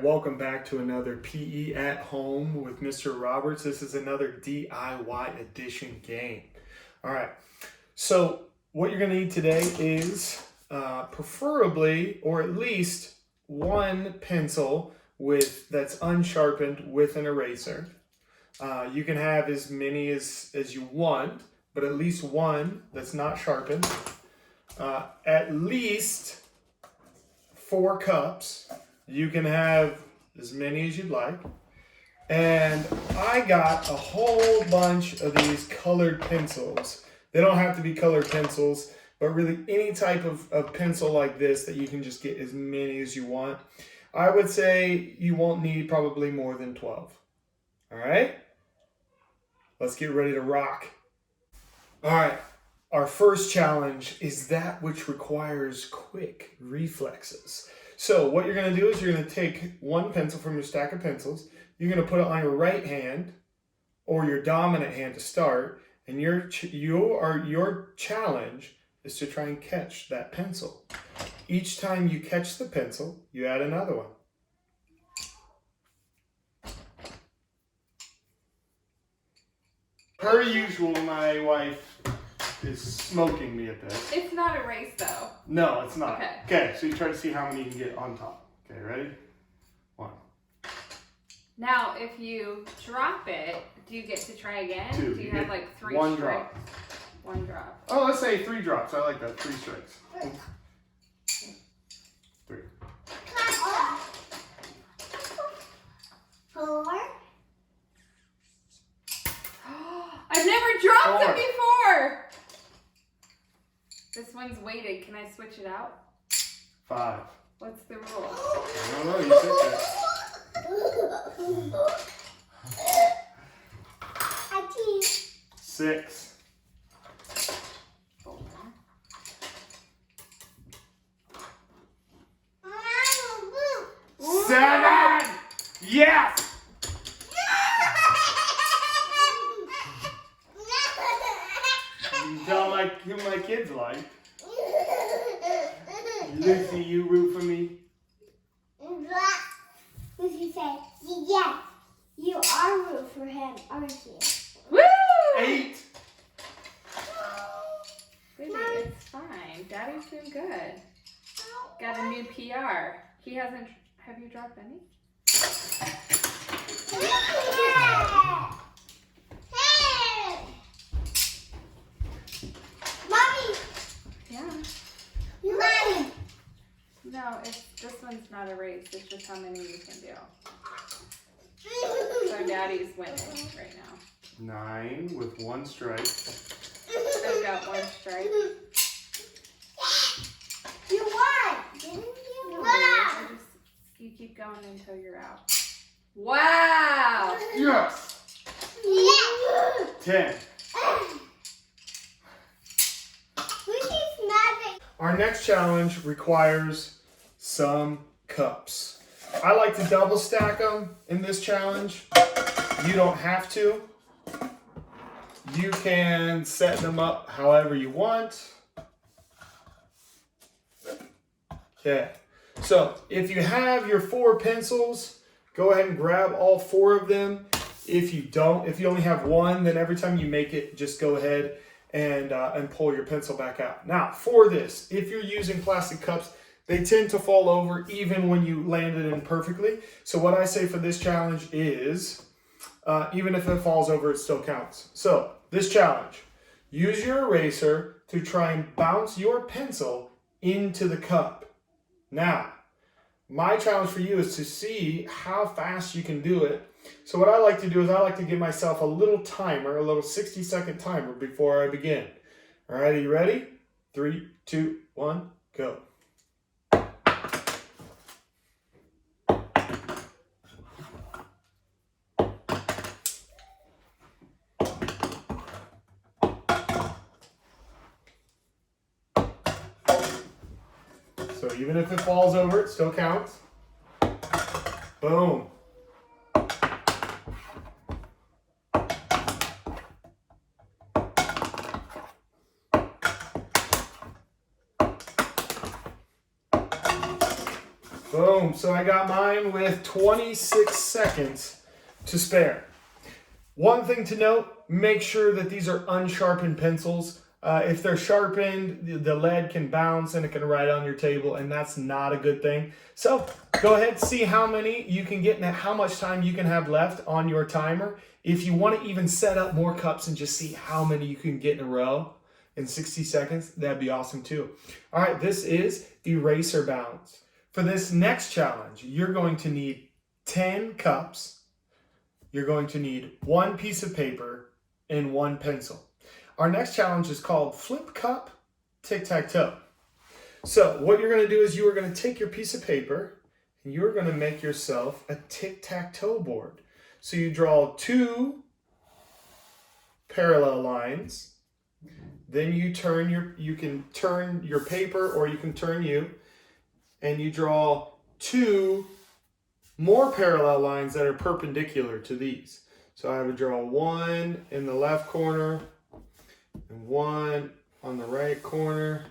welcome back to another PE at Home with Mr. Roberts. This is another DIY edition game. All right, so what you're gonna need today is preferably, or at least one pencil that's unsharpened with an eraser. You can have as many as you want, but at least one that's not sharpened. At least 4 cups. You can have as many as you'd like. And I got a whole bunch of these colored pencils. They don't have to be colored pencils, but really any type of pencil like this that you can just get as many as you want. I would say you won't need probably more than 12. All right? Let's get ready to rock. All right. Our first challenge is that which requires quick reflexes. So what you're going to do is you're going to take one pencil from your stack of pencils. You're going to put it on your right hand or your dominant hand to start. And your challenge is to try and catch that pencil. Each time you catch the pencil, you add another one. Per usual, my wife is smoking me at this. It's not a race though. No, it's not. Okay, so you try to see how many you can get on top. Okay, ready? 1. Now, if you drop it, do you get to try again? 2. Do you have like 3 1 strikes? drop. 1 drop. Oh, let's say 3 drops. I like that. 3 strikes. 3. 4. I've never dropped 4. it before! This one's weighted. Can I switch it out? 5. What's the rule? I don't know. You said that. 6. 7. Yes! You don't like who my kids like. Lucy, you root for me? Lucy said, yes, you are root for him, aren't you? Woo! 8. Baby, it's fine. Daddy's doing good. Got a new PR. He hasn't. Have you dropped any? Mommy! Yeah. Mommy! No, this one's not a race. It's just how many you can do. So Daddy's winning right now. 9 with 1 strike. I've got 1 strike. You won! Didn't you? No, Wow! baby, you keep going until you're out. Wow! Yes! Yeah! 10. Lucy's magic. Our next challenge requires some cups. I like to double stack them in this challenge. You don't have to. You can set them up however you want. Okay, so if you have your 4 pencils, go ahead and grab all 4 of them. If you only have 1, then every time you make it, just go ahead and pull your pencil back out. Now, for this, if you're using plastic cups, they tend to fall over even when you land it in perfectly. So what I say for this challenge is, even if it falls over, it still counts. So this challenge, use your eraser to try and bounce your pencil into the cup. Now, my challenge for you is to see how fast you can do it. So what I like to do is I like to give myself a little timer, a little 60-second timer before I begin. All right, are you ready? 3, 2, 1, go. So even if it falls over, it still counts. Boom. Boom. So I got mine with 26 seconds to spare. One thing to note, make sure that these are unsharpened pencils. If they're sharpened, the lead can bounce and it can write on your table, and that's not a good thing. So go ahead, see how many you can get and how much time you can have left on your timer. If you want to even set up more cups and just see how many you can get in a row in 60 seconds, that'd be awesome too. All right, this is eraser bounds. For this next challenge, you're going to need 10 cups. You're going to need 1 piece of paper and 1 pencil. Our next challenge is called Flip Cup Tic-Tac-Toe. So what you're going to do is you are going to take your piece of paper and you're going to make yourself a tic-tac-toe board. So you draw 2 parallel lines. Then you can turn your paper or you can turn you, and you draw 2 more parallel lines that are perpendicular to these. So I would draw 1 in the left corner and 1 on the right corner.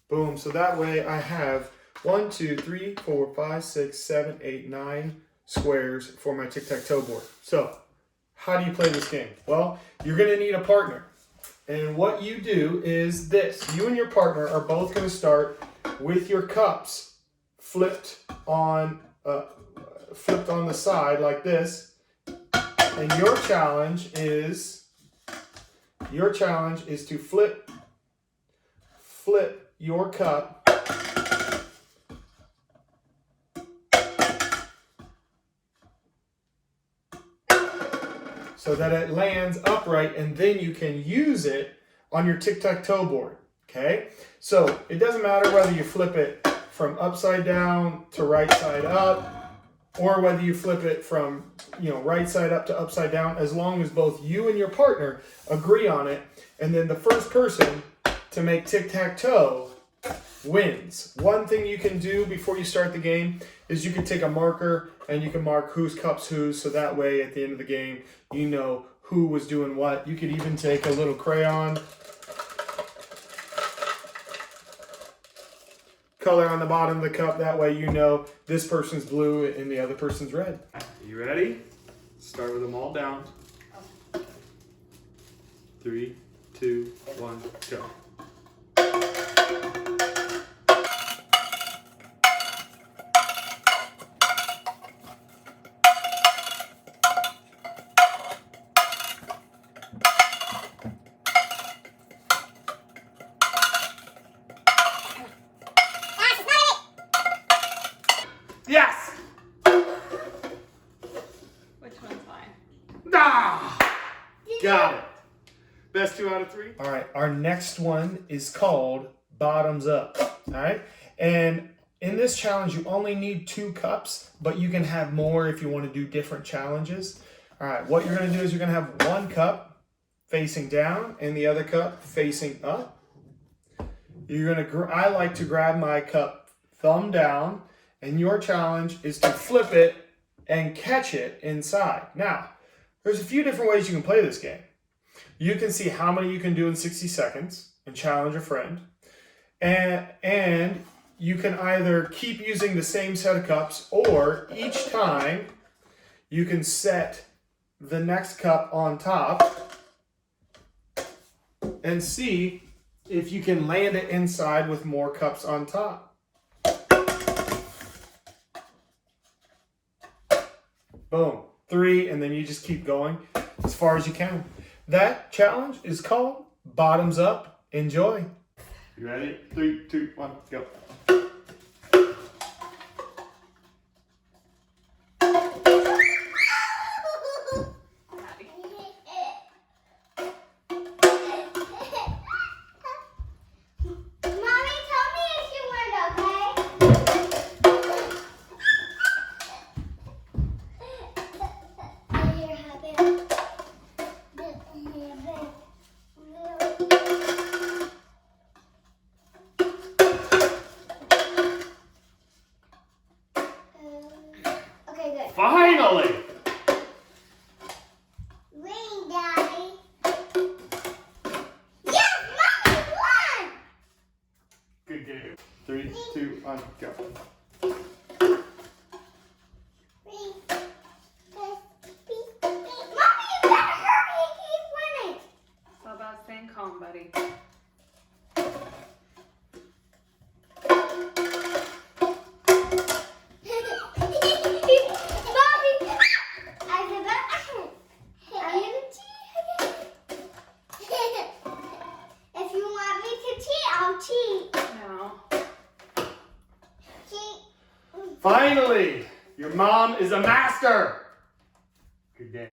Boom. So that way I have 1, 2, 3, 4, 5, 6, 7, 8, 9 squares for my tic-tac-toe board. So how do you play this game? Well, you're going to need a partner. And what you do is this. You and your partner are both going to start with your cups flipped on the side like this. And your challenge is to flip your cup so that it lands upright, and then you can use it on your tic-tac-toe board, okay? So it doesn't matter whether you flip it from upside down to right side up, or whether you flip it from, right side up to upside down, as long as both you and your partner agree on it. And then the first person to make tic-tac-toe wins. One thing you can do before you start the game is you can take a marker and you can mark whose cup's whose, so that way at the end of the game you know who was doing what. You could even take a little crayon, color on the bottom of the cup, that way you know this person's blue and the other person's red. You ready? Start with them all down. 3, 2, 1, go. Yes! Which one's mine? Ah! Got it. Best 2 out of 3. All right, our next one is called Bottoms Up. All right, and in this challenge, you only need 2 cups, but you can have more if you want to do different challenges. All right, what you're going to do is you're going to have 1 cup facing down and the other cup facing up. You're going to, I like to grab my cup thumb down, and your challenge is to flip it and catch it inside. Now, there's a few different ways you can play this game. You can see how many you can do in 60 seconds and challenge a friend. And you can either keep using the same set of cups, or each time you can set the next cup on top and see if you can land it inside with more cups on top. Boom, 3, and then you just keep going as far as you can. That challenge is called Bottoms Up. Enjoy. You ready? 3, 2, 1, go. Finally! Ring, Daddy. Yes, Mommy won! Good game. 3, 2, 1, go. staying calm, buddy. If you want me to cheat, I'll cheat. No. Cheat. Finally, your mom is a master. Good day.